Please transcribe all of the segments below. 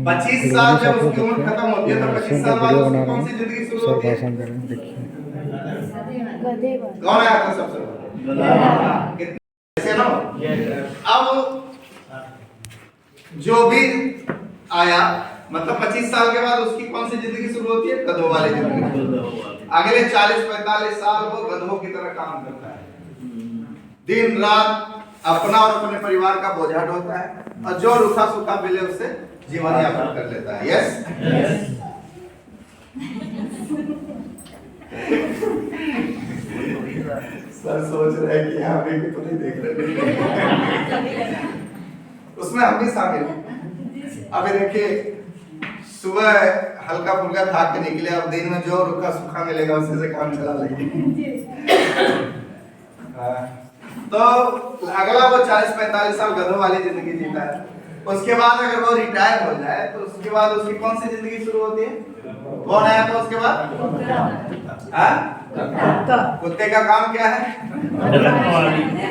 25 साल जब उसकी उम्र खत्म होती है तो 25 साल बाद उसकी कौन सी जिंदगी शुरू होती है? कौन आया था सबसे पहले? कैसे ना? अब जो भी आया मतलब 25 साल के बाद उसकी कौन सी जिंदगी शुरू होती है? गधों वाली जिंदगी। अगले 40-45 साल वो गधों की तरह काम करता है, दिन रात अपना और अपने परिवार का बोझा ढोता है और जो रूखा सूखा मिले उससे जीवन यापन कर लेता है। यस सर सोच रहे हैं कि यहाँ पे भी तो नहीं देख रहे उसमें हम भी शामिल हैं। अभी देखिए सुबह हल्का फुल्का खा के निकले, अब दिन में जो रूखा सूखा मिलेगा उसी से काम चला लेंगे। तो अगला वो 40-45 साल गधों वाली जिंदगी जीता है। उसके बाद अगर वो रिटायर हो जाए तो उसके बाद उसकी कौन सी जिंदगी शुरू होती है? कौन आया था उसके बाद? कुत्ते का काम क्या है?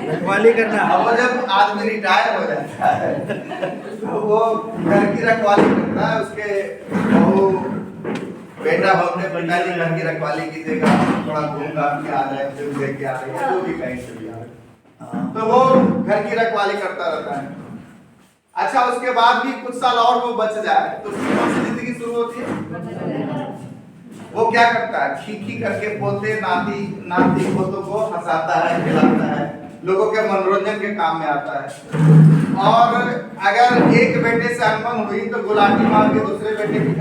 रखवाली करना। अब वो जब आदमी रिटायर हो जाता है तो वो घर की रखवाली करता है, उसके बहू बेटा अपने पिताजी घर की रखवाली कीजिएगा, थोड़ा घूम घाम के आ जाए, फिर देख के आ रहे हैं जो भी कहीं से भी आ रहे, तो वो घर की रखवाली करता रहता है। अच्छा उसके बाद भी कुछ साल और वो बच जाए तो उसकी कौन सी जिंदगी शुरू होती है? वो क्या करता है? खी करके पोते नाती पोतों को हंसाता है, खिलाता है, लोगों के मनोरंजन के काम में आता है। और अगर एक बेटे से अनबन हुई तो गुलाटी मार के दूसरे बेटे की,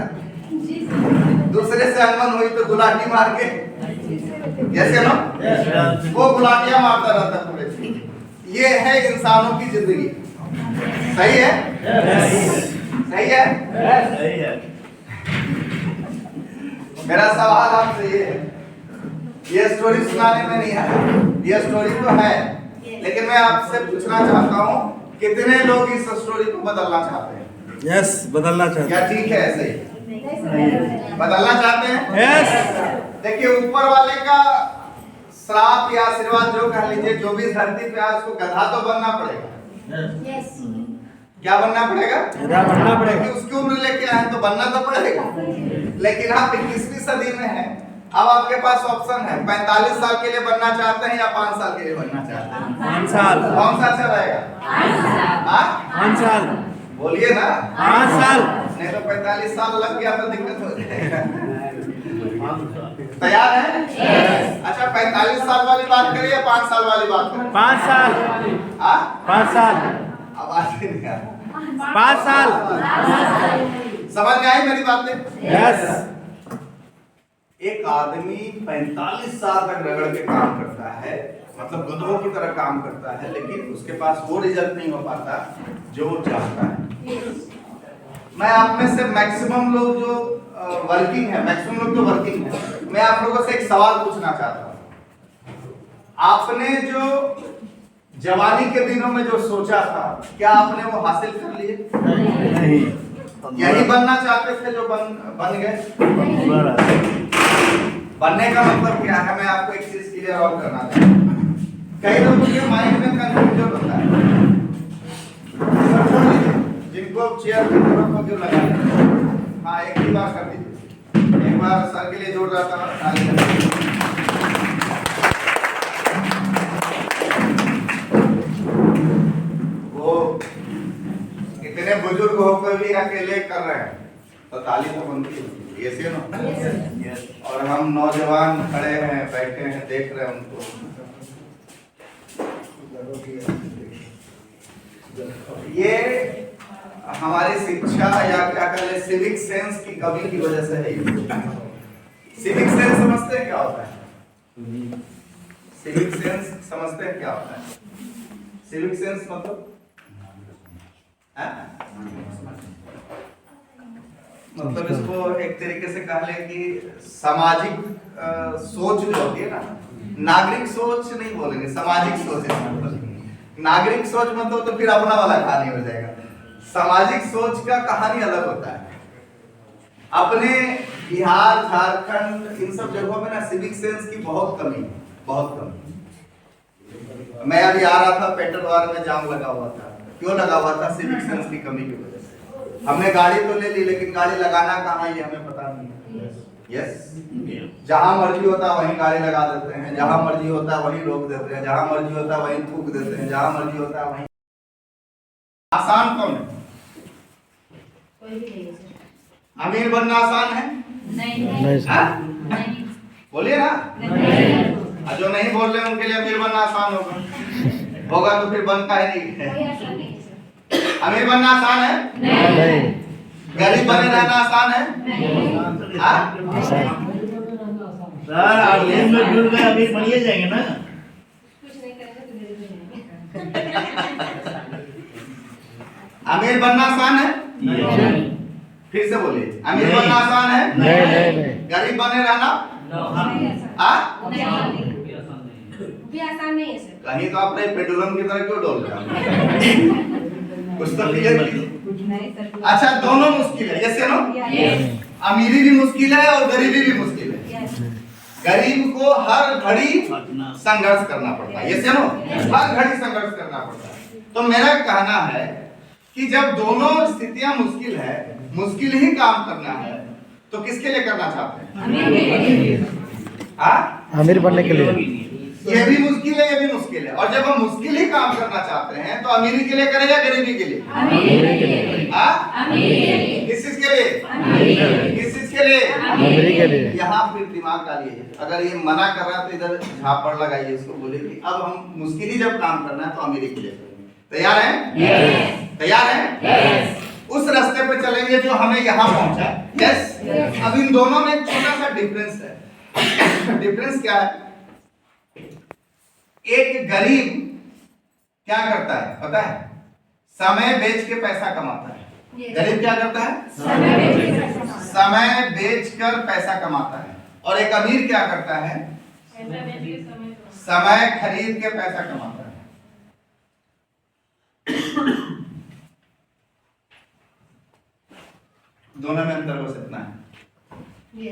दूसरे से अनबन हुई तो गुलाटी मार के, जैसे ना वो गुलाटियां मारता रहता पूरे। ये है इंसानों की जिंदगी। सही है? सही है? सही है। मेरा सवाल आपसे ये है, ये स्टोरी सुनाने में नहीं है, ये स्टोरी तो है, लेकिन मैं आपसे पूछना चाहता हूँ कितने लोग इस स्टोरी को बदलना चाहते हैं? यस, बदलना चाहते हैं। क्या ठीक है? ऐसे ही बदलना चाहते हैं? यस। देखिए ऊपर वाले का श्राप या आशीर्वाद जो कह लीजिए, जो भी धरती पे है उसको गधा तो बनना पड़ेगा। यस। क्या बनना पड़ेगा? गधा बनना पड़ेगा। क्योंकि उसकी उम्र लेके आए तो बनना तो पड़ेगा। लेकिन आप 21वीं सदी में हैं, अब आपके पास ऑप्शन है 45 साल के लिए बनना चाहते हैं या 5 साल के लिए बनना चाहते हैं? 5 साल। कौन सा अच्छा रहेगा? 5 साल। बोलिए ना। 5 साल। नहीं तो 45 साल लग गया तो दिक्कत हो जाएगा। तैयार है? अच्छा 45 साल वाली बात करें या 5 साल वाली बात करें? 5 साल। 5 साल। आवाज नहीं आ रही। 5 साल। समझ में आई मेरी बातें? यस। एक आदमी 45 साल तक रगड़ के काम करता है, मतलब गधों की तरह काम करता है, लेकिन उसके पास वो रिजल्ट नहीं हो पाता जो वो चाहता है। मैं आप में से मैक्सिमम लोग जो वर्किंग है, मैक्सिमम लोग जो वर्किंग है, मैं आप लोगों से एक सवाल पूछना चाहता हूँ। आपने जो जवानी के दिनों में जो सोचा था, क्या आपने वो हासिल कर लिए? नहीं। यही बनना चाहते थे जो बन गए? बनने का मतलब क्या है? मैं आपको एक चीज क्लियर और करना चाहता हूँ। कई लोगों के माइंड में कंफ्यूजन होता है, जिनको चेयर की जरूरत हो क्यों लगा। हाँ एक ही बार कर दीजिए, एक बार सर के लिए जोड़ रहा था। वो इतने बुजुर्ग होकर भी अकेले कर रहे हैं तो ताली तो बनती है, ये से ना। और हम नौजवान खड़े हैं, बैठे हैं, देख रहे हैं उनको। ये हमारी शिक्षा या क्या कहें सिविक सेंस की कमी की वजह से है। सिविक सेंस समझते हैं क्या होता है? सिविक सेंस समझते हैं क्या होता है? सिविक सेंस मतलब इसको एक तरीके से कह लें कि सामाजिक सोच जो होती है ना, नागरिक सोच नहीं बोलेंगे, सामाजिक सोच। नागरिक सोच मतलब तो फिर अपना वाला कहानी हो जाएगा। सामाजिक सोच का कहानी अलग होता है। अपने बिहार, झारखंड इन सब जगहों में ना सिविक सेंस की बहुत कमी है, बहुत कमी। मैं अभी आ रहा था, पेट्रोल वाले में जाम लगा हुआ था। क्यों लगा हुआ था? सिविक सेंस की कमी की वजह से। हमने गाड़ी तो ले ली, लेकिन गाड़ी लगाना कहाँ है ये हमें पता नहीं है। यस, जहां मर्जी होता है वहीं गाड़ी लगा देते हैं, जहां मर्जी होता है वहीं रोक देते हैं, जहां मर्जी होता है वहीं थूक देते हैं, जहां मर्जी होता है वहीं। आसान कौन है? कोई भी नहीं है सर। अमीर बनना आसान है? नहीं हाँ? नहीं बोलिए ना। नहीं जो नहीं बोल रहे उनके लिए अमीर बनना आसान होगा तो फिर बनता है नहीं। कोई आसान नहीं है सर। अमीर बनना आसान है? नहीं। गरीब बने रहना आसान है? नहीं हाँ? सर आप लेन में जुड़ गए अभी बनिए जाएंगे ना। कुछ नहीं करेंगे तो गरीब हो जाएंगे। अमीर बनना आसान है? नहीं। फिर से बोलिए, अमीर बनना आसान है? नहीं। गरीब बने रहना? नहीं आसान। हाँ? वो भी आसान नहीं। वो भी आसान नहीं है सर। कहीं तो अपने पेंडुलम की तरह क्यों डोल रहे हैं? कुछ तो क्लियर कीजिए। नहीं सर। अच्छा, दोनों मुश्किल है, यस या नो? यस अमीरी भी मुश्किल है और गरीबी भी मुश्किल है। यस गरीब को हर घड़ी संघर्ष करना पड़ता है, यस या नो? हर घड़ी संघर्ष करना पड़ता है। तो मेरा कहना है कि जब दोनों स्थितियां मुश्किल है, मुश्किल ही काम करना है, तो किसके लिए करना चाहते हैं? हाँ? अमीर बनने के लिए। ये भी मुश्किल है, ये भी मुश्किल है। और जब हम मुश्किल ही काम करना चाहते हैं तो अमीरी के लिए करें या गरीबी के लिए? हाँ? किस चीज के लिए? किस चीज के लिए? अमीरी के लिए। यहाँ फिर दिमाग डालिए, अगर ये मना कर रहा है तो इधर झापड़ लगाइए, इसको बोले कि अब हम मुश्किल ही जब काम करना है तो अमीरी के लिए करेंगे। तैयार हैं? तैयार हैं? उस रास्ते पे चलेंगे जो हमें यहाँ पहुंचा। यस। अब इन दोनों में एक छोटा सा डिफरेंस है। डिफरेंस क्या है? एक गरीब क्या करता है पता है? समय बेच के पैसा कमाता है। गरीब क्या करता है? समय बेचकर पैसा कमाता है। और एक अमीर क्या करता है? समय खरीद के पैसा कमाता है। दोनों में अंतर बस इतना है,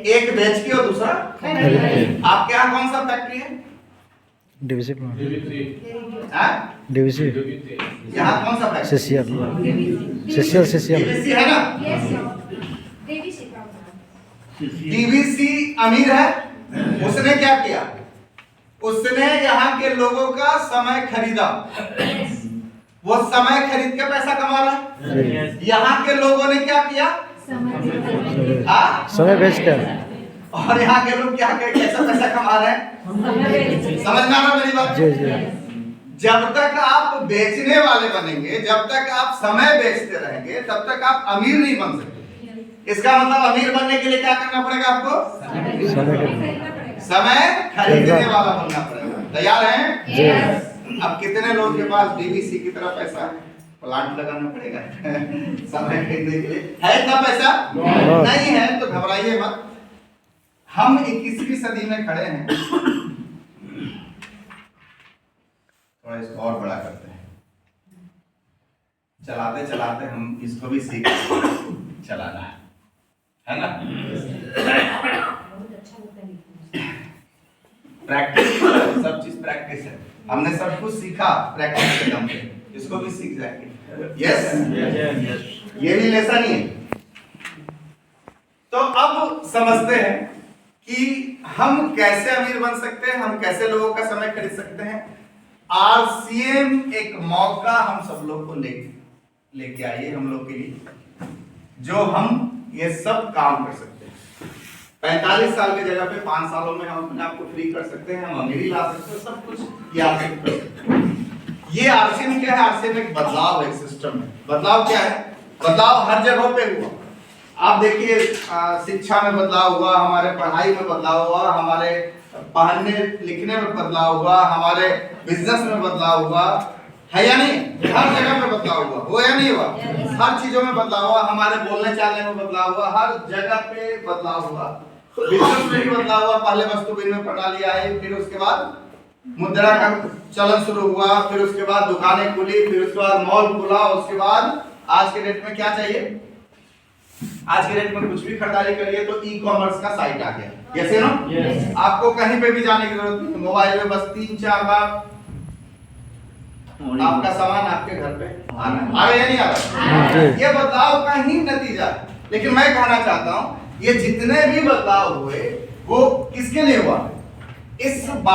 एक बेच के और दूसरा आपके यहाँ कौन सा फैक्ट्री है? डीवीसी हाँ? डीवीसी यहाँ कौन सा फैक्ट्री? सीसीएल डीवीसी है ना? डीवीसी अमीर है, उसने क्या किया? उसने यहाँ के लोगों का समय खरीदा, वो समय खरीद के पैसा कमा रहा है। यहाँ के लोगों ने क्या किया? समय बेच कर। और यहाँ के लोग क्या कैसा पैसा कमा रहे हैं? समझ में आ रहा मेरी बात? जी जी। जब तक आप बेचने वाले बनेंगे, जब तक आप समय बेचते रहेंगे, तब तक आप अमीर नहीं बन सकते। इसका मतलब अमीर बनने के लिए क्या करना पड़ेगा आपको? समय खरीदने वाला बनना पड़ेगा। तैयार हैं? अब कितने लोगों के पास डीवीसी की तरह पैसा है? प्लांट लगाना पड़ेगा समय खरीदने के लिए। है इतना पैसा? नहीं है तो घबराइए मत। हम 21वीं सदी में खड़े हैं। थोड़ा इसको और बड़ा करते हैं। चलाते चलाते हम इसको भी सीख चलाना है ना? प्रैक्टिस, सब चीज प्रैक्टिस है। हमने सब कुछ सीखा प्रैक्टिस के दम पे, इसको भी सीख जाएंगे। यस, ये भी लेसन ही है। तो अब समझते हैं कि हम कैसे अमीर बन सकते हैं, हम कैसे लोगों का समय खरीद सकते हैं। आरसीएम एक मौका हम सब लोग को लेके आइए, हम लोग के लिए, जो हम ये सब काम कर सकते हैं। 45 साल की जगह पे 5 सालों में हम अपने आप को फ्री कर सकते हैं, हम अमीरी ला सकते हैं, सब कुछ ये आरसीएम कर सकते हैं। ये आरसीएम क्या है? आरसीएम एक बदलाव है, सिस्टम है। बदलाव क्या है? बदलाव हर जगह पे हुआ। आप देखिए, शिक्षा में बदलाव हुआ, हमारे पढ़ाई में बदलाव हुआ, हमारे पढ़ने लिखने में बदलाव हुआ, हमारे बिजनेस में बदलाव हुआ, है या नहीं? हर जगह पे बदलाव हुआ या नहीं हुआ? हर चीजों में बदलाव हुआ, हमारे बोलने चालने में बदलाव हुआ, हर जगह पे बदलाव हुआ। बिजनेस में भी बदलाव हुआ। पहले वस्तु विनिमय प्रणाली आई, फिर उसके बाद मुद्रा का चलन शुरू हुआ, फिर उसके बाद दुकानें खुली, फिर उसके बाद मॉल खुला, उसके बाद आज के डेट में क्या चाहिए? आज के डेट में कुछ भी खरीदारी करिए तो ई कॉमर्स का साइट आ गया। यस या नो? आपको कहीं पे भी जाने की जरूरत नहीं, मोबाइल में बस 3-4 बार आपका सामान आपके घर पे आ रहा है, आ रहा है या नहीं आ रहा जी। है? ये बदलाव का ही नतीजा है। लेकिन मैं कहना चाहता हूं ये जितने भी बदलाव हुए वो किसके लिए हुआ? इस बात